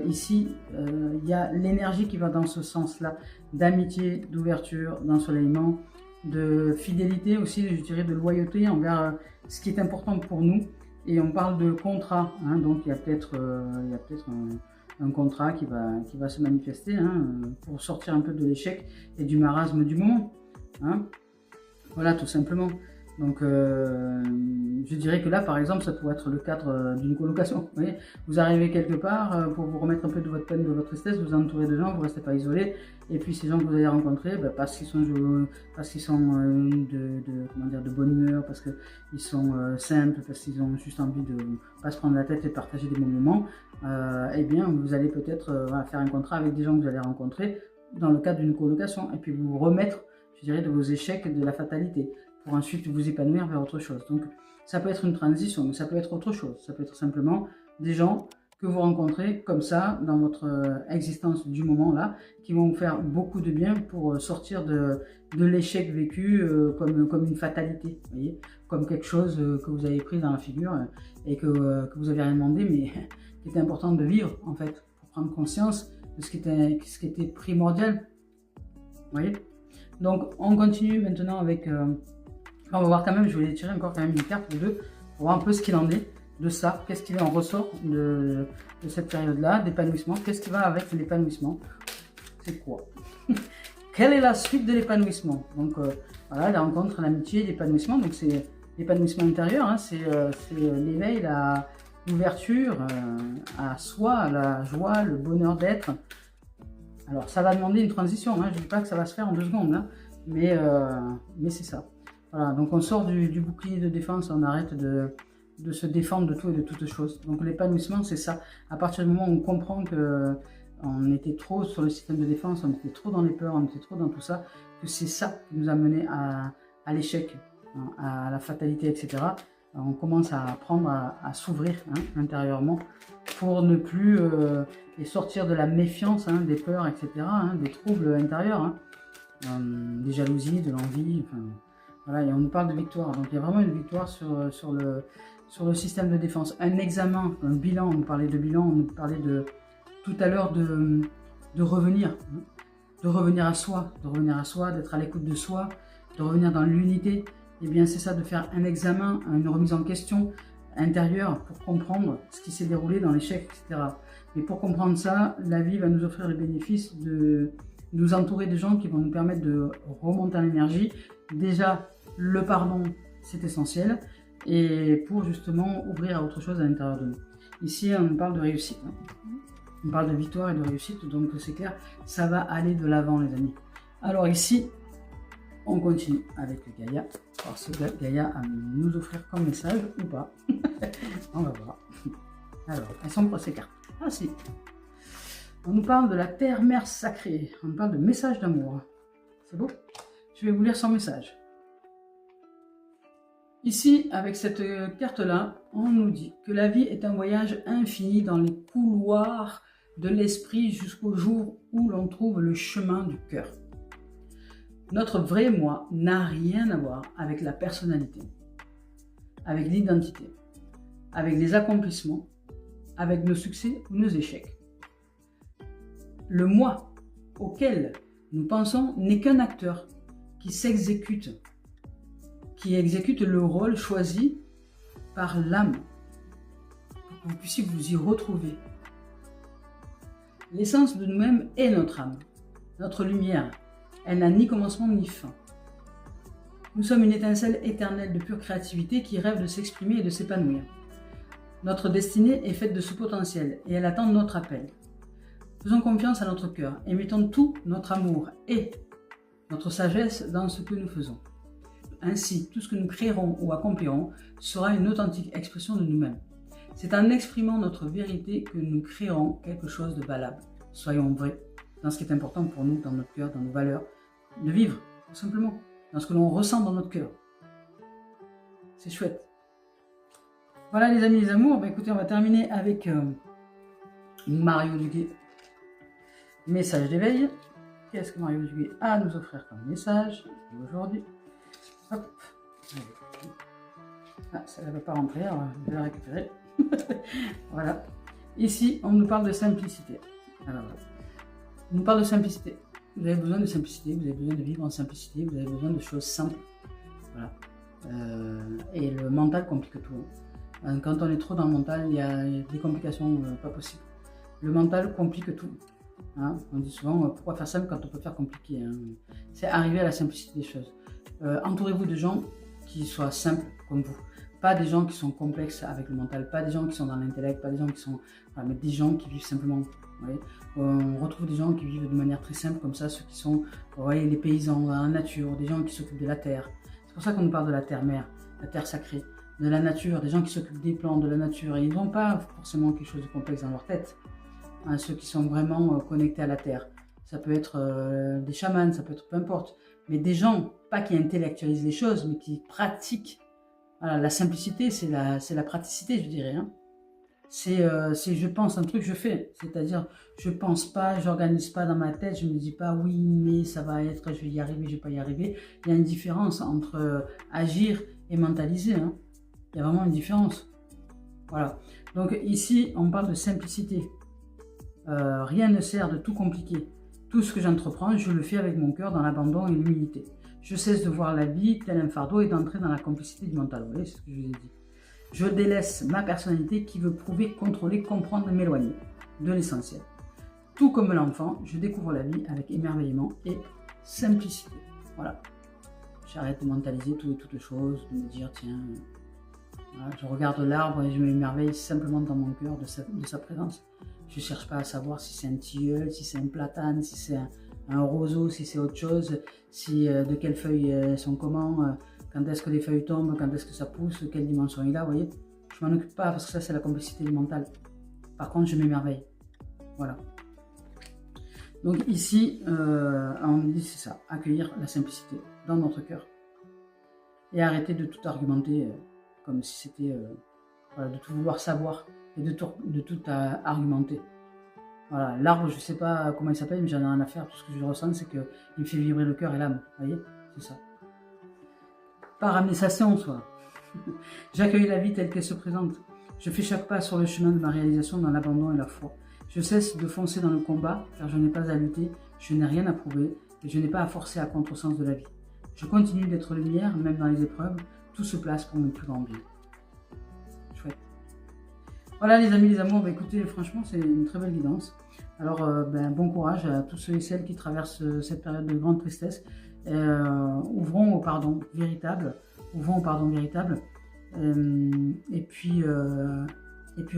ici, il y a l'énergie qui va dans ce sens-là, d'amitié, d'ouverture, d'ensoleillement, de fidélité aussi, je dirais de loyauté envers ce qui est important pour nous. Et on parle de contrat, hein, donc il y a peut-être un contrat qui va se manifester, hein, pour sortir un peu de l'échec et du marasme du moment, hein. Voilà, tout simplement. Donc je dirais que là par exemple ça pourrait être le cadre d'une colocation. Vous voyez, vous arrivez quelque part pour vous remettre un peu de votre peine, de votre tristesse, vous entourez de gens, vous ne restez pas isolé, et puis ces gens que vous allez rencontrer, parce qu'ils sont de bonne humeur, parce qu'ils sont simples, parce qu'ils ont juste envie de pas se prendre la tête et de partager des bons moments, eh bien vous allez peut-être faire un contrat avec des gens que vous allez rencontrer dans le cadre d'une colocation, et puis vous remettre, je dirais, de vos échecs, de la fatalité, pour ensuite vous épanouir vers autre chose. Donc ça peut être une transition, mais ça peut être autre chose. Ça peut être simplement des gens que vous rencontrez comme ça dans votre existence du moment là, qui vont vous faire beaucoup de bien pour sortir de l'échec vécu comme une fatalité, vous voyez, comme quelque chose que vous avez pris dans la figure et que vous avez rien demandé, mais qui était important de vivre en fait, pour prendre conscience de ce qui était primordial, vous voyez. Donc on continue maintenant avec... on va voir quand même, je vais tirer encore quand même une carte ou deux pour voir un peu ce qu'il en est de ça, qu'est-ce qu'il en ressort de cette période-là, d'épanouissement, qu'est-ce qui va avec l'épanouissement, c'est quoi? Quelle est la suite de l'épanouissement? Donc voilà, la rencontre, l'amitié, l'épanouissement, donc c'est l'épanouissement intérieur, hein, c'est l'éveil, l'ouverture à soi, la joie, le bonheur d'être. Alors ça va demander une transition, hein, je ne dis pas que ça va se faire en 2 secondes, hein, mais c'est ça. Voilà, donc on sort du bouclier de défense, on arrête de se défendre de tout et de toutes choses. Donc l'épanouissement, c'est ça. À partir du moment où on comprend qu'on était trop sur le système de défense, on était trop dans les peurs, on était trop dans tout ça, que c'est ça qui nous a mené à l'échec, à la fatalité, etc. On commence à apprendre à s'ouvrir, hein, intérieurement pour ne plus et sortir de la méfiance, hein, des peurs, etc., hein, des troubles intérieurs, hein, des jalousies, de l'envie, enfin, voilà, et on nous parle de victoire. Donc il y a vraiment une victoire sur le système de défense. Un examen, un bilan, on nous parlait de bilan, on nous parlait tout à l'heure de revenir, hein, de revenir à soi, d'être à l'écoute de soi, de revenir dans l'unité. Et bien c'est ça, de faire un examen, une remise en question intérieure pour comprendre ce qui s'est déroulé dans l'échec, etc. Mais pour comprendre ça, la vie va nous offrir le bénéfice de nous entourer de gens qui vont nous permettre de remonter en énergie. Déjà, le pardon, c'est essentiel, et pour justement ouvrir à autre chose à l'intérieur de nous. Ici, on nous parle de réussite. On parle de victoire et de réussite, donc c'est clair, ça va aller de l'avant, les amis. Alors ici, on continue avec Gaïa. Alors, ce que Gaïa a nous offrir comme message ou pas. On va voir. Alors, elles sont pour ces cartes. Ah si. On nous parle de la terre-mère sacrée. On nous parle de message d'amour. C'est beau? Je vais vous lire son message. Ici, avec cette carte-là, on nous dit que la vie est un voyage infini dans les couloirs de l'esprit jusqu'au jour où l'on trouve le chemin du cœur. Notre vrai moi n'a rien à voir avec la personnalité, avec l'identité, avec les accomplissements, avec nos succès ou nos échecs. Le moi auquel nous pensons n'est qu'un acteur qui s'exécute, qui exécute le rôle choisi par l'âme, pour que vous puissiez vous y retrouver. L'essence de nous-mêmes est notre âme, notre lumière. Elle n'a ni commencement ni fin. Nous sommes une étincelle éternelle de pure créativité qui rêve de s'exprimer et de s'épanouir. Notre destinée est faite de ce potentiel et elle attend notre appel. Faisons confiance à notre cœur et mettons tout notre amour et notre sagesse dans ce que nous faisons. Ainsi, tout ce que nous créerons ou accomplirons sera une authentique expression de nous-mêmes. C'est en exprimant notre vérité que nous créerons quelque chose de valable. Soyons vrais dans ce qui est important pour nous, dans notre cœur, dans nos valeurs, de vivre, tout simplement, dans ce que l'on ressent dans notre cœur. C'est chouette. Voilà les amis, les amours, bah, écoutez, on va terminer avec Mario Duguay. Message d'éveil. Qu'est-ce que Mario Duguay a à nous offrir comme message aujourd'hui? Hop. Ah, ça ne va pas rentrer, alors je vais la récupérer. Voilà. Ici, on nous parle de simplicité. Alors, voilà. On nous parle de simplicité. Vous avez besoin de simplicité, vous avez besoin de vivre en simplicité, vous avez besoin de choses simples. Voilà. Et le mental complique tout. Quand on est trop dans le mental, il y a des complications pas possibles. Le mental complique tout. Hein, on dit souvent, pourquoi faire simple quand on peut faire compliqué, hein. C'est arriver à la simplicité des choses. Entourez-vous de gens qui soient simples comme vous. Pas des gens qui sont complexes avec le mental, pas des gens qui sont dans l'intellect, pas des gens qui sont... Voilà, mais des gens qui vivent simplement. Vous voyez, on retrouve des gens qui vivent de manière très simple comme ça, ceux qui sont, vous voyez, les paysans dans la nature, des gens qui s'occupent de la terre. C'est pour ça qu'on nous parle de la terre-mère, la terre sacrée, de la nature, des gens qui s'occupent des plantes, de la nature. Et ils n'ont pas forcément quelque chose de complexe dans leur tête. Hein, ceux qui sont vraiment connectés à la terre. Ça peut être des chamans, ça peut être peu importe. Mais des gens, pas qui intellectualisent les choses, mais qui pratiquent. Voilà, la simplicité, c'est la praticité, je dirais. Hein. C'est je pense un truc, je fais. C'est-à-dire, je pense pas, j'organise pas dans ma tête, je me dis pas oui, mais ça va être, je vais y arriver, je vais pas y arriver. Il y a une différence entre agir et mentaliser. Hein. Il y a vraiment une différence. Voilà. Donc ici, on parle de simplicité. Rien ne sert de tout compliquer. Tout ce que j'entreprends, je le fais avec mon cœur dans l'abandon et l'humilité. Je cesse de voir la vie tel un fardeau et d'entrer dans la complicité du mental. Vous voyez ce que je vous ai dit. Je délaisse ma personnalité qui veut prouver, contrôler, comprendre, m'éloigner de l'essentiel. Tout comme l'enfant, je découvre la vie avec émerveillement et simplicité. Voilà. J'arrête de mentaliser tout et toutes choses, de me dire, tiens, voilà, je regarde l'arbre et je m'émerveille simplement dans mon cœur de sa présence. Je ne cherche pas à savoir si c'est un tilleul, si c'est un platane, si c'est un roseau, si c'est autre chose, si de quelles feuilles elles sont comment, quand est-ce que les feuilles tombent, quand est-ce que ça pousse, quelle dimension il a, vous voyez. Je m'en occupe pas parce que ça c'est la complicité du mental. Par contre, je m'émerveille. Voilà. Donc ici, on dit c'est ça, accueillir la simplicité dans notre cœur. Et arrêter de tout argumenter comme si c'était, voilà, de tout vouloir savoir et de tout argumenter. Voilà, l'arbre, je ne sais pas comment il s'appelle, mais j'en ai rien à faire. Tout ce que je ressens, c'est qu'il me fait vibrer le cœur et l'âme. Vous voyez, c'est ça. Pas ramener ça en soi. J'accueille la vie telle qu'elle se présente. Je fais chaque pas sur le chemin de ma réalisation dans l'abandon et la foi. Je cesse de foncer dans le combat, car je n'ai pas à lutter, je n'ai rien à prouver, et je n'ai pas à forcer à contresens de la vie. Je continue d'être lumière, même dans les épreuves. Tout se place pour mon plus grand bien. Chouette. Voilà les amis, les amours, bah, écoutez, franchement c'est une très belle guidance. Alors bon courage à tous ceux et celles qui traversent cette période de grande tristesse. Ouvrons au pardon véritable. Et puis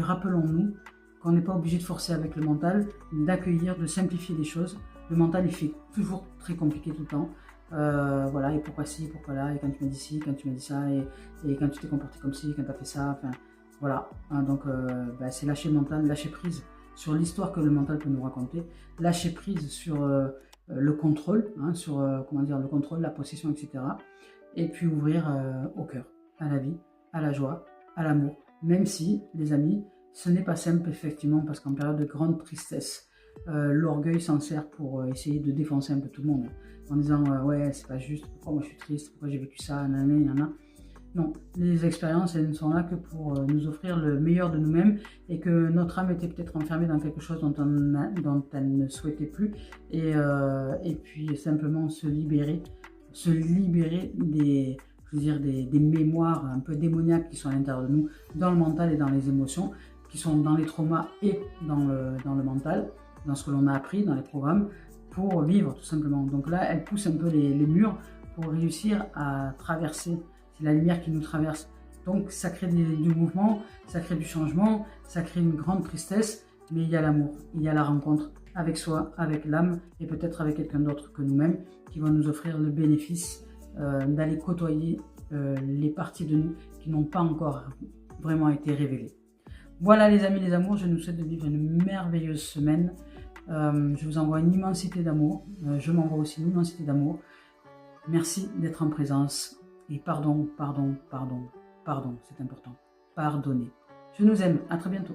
rappelons-nous qu'on n'est pas obligé de forcer avec le mental, d'accueillir, de simplifier les choses. Le mental, il fait toujours très compliqué tout le temps. Voilà, et pourquoi ci, pourquoi là, et quand tu m'as dit ci, quand tu m'as dit ça, et quand tu t'es comporté comme ci, quand tu as fait ça, enfin, voilà. Hein, donc, c'est lâcher le mental, lâcher prise sur l'histoire que le mental peut nous raconter, lâcher prise sur le contrôle, hein, sur, comment dire, le contrôle, la possession, etc. Et puis ouvrir au cœur, à la vie, à la joie, à l'amour. Même si, les amis, ce n'est pas simple, effectivement, parce qu'en période de grande tristesse, l'orgueil s'en sert pour essayer de défoncer un peu tout le monde, en disant ouais, c'est pas juste, pourquoi moi je suis triste, pourquoi j'ai vécu ça, nanana. Non, les expériences, elles ne sont là que pour nous offrir le meilleur de nous-mêmes, et que notre âme était peut-être enfermée dans quelque chose dont elle ne souhaitait plus, et puis simplement se libérer des, je veux dire, des mémoires un peu démoniaques qui sont à l'intérieur de nous, dans le mental et dans les émotions, qui sont dans les traumas et dans le mental, dans ce que l'on a appris, dans les programmes, pour vivre tout simplement. Donc là, elle pousse un peu les murs pour réussir à traverser. C'est la lumière qui nous traverse. Donc ça crée du mouvement, ça crée du changement, ça crée une grande tristesse, mais il y a l'amour, il y a la rencontre avec soi, avec l'âme, et peut-être avec quelqu'un d'autre que nous-mêmes, qui va nous offrir le bénéfice d'aller côtoyer les parties de nous qui n'ont pas encore vraiment été révélées. Voilà les amis, les amours, je nous souhaite de vivre une merveilleuse semaine. Je vous envoie une immensité d'amour, je m'envoie aussi une immensité d'amour. Merci d'être en présence, et pardon, c'est important. Pardonnez. Je nous aime, à très bientôt.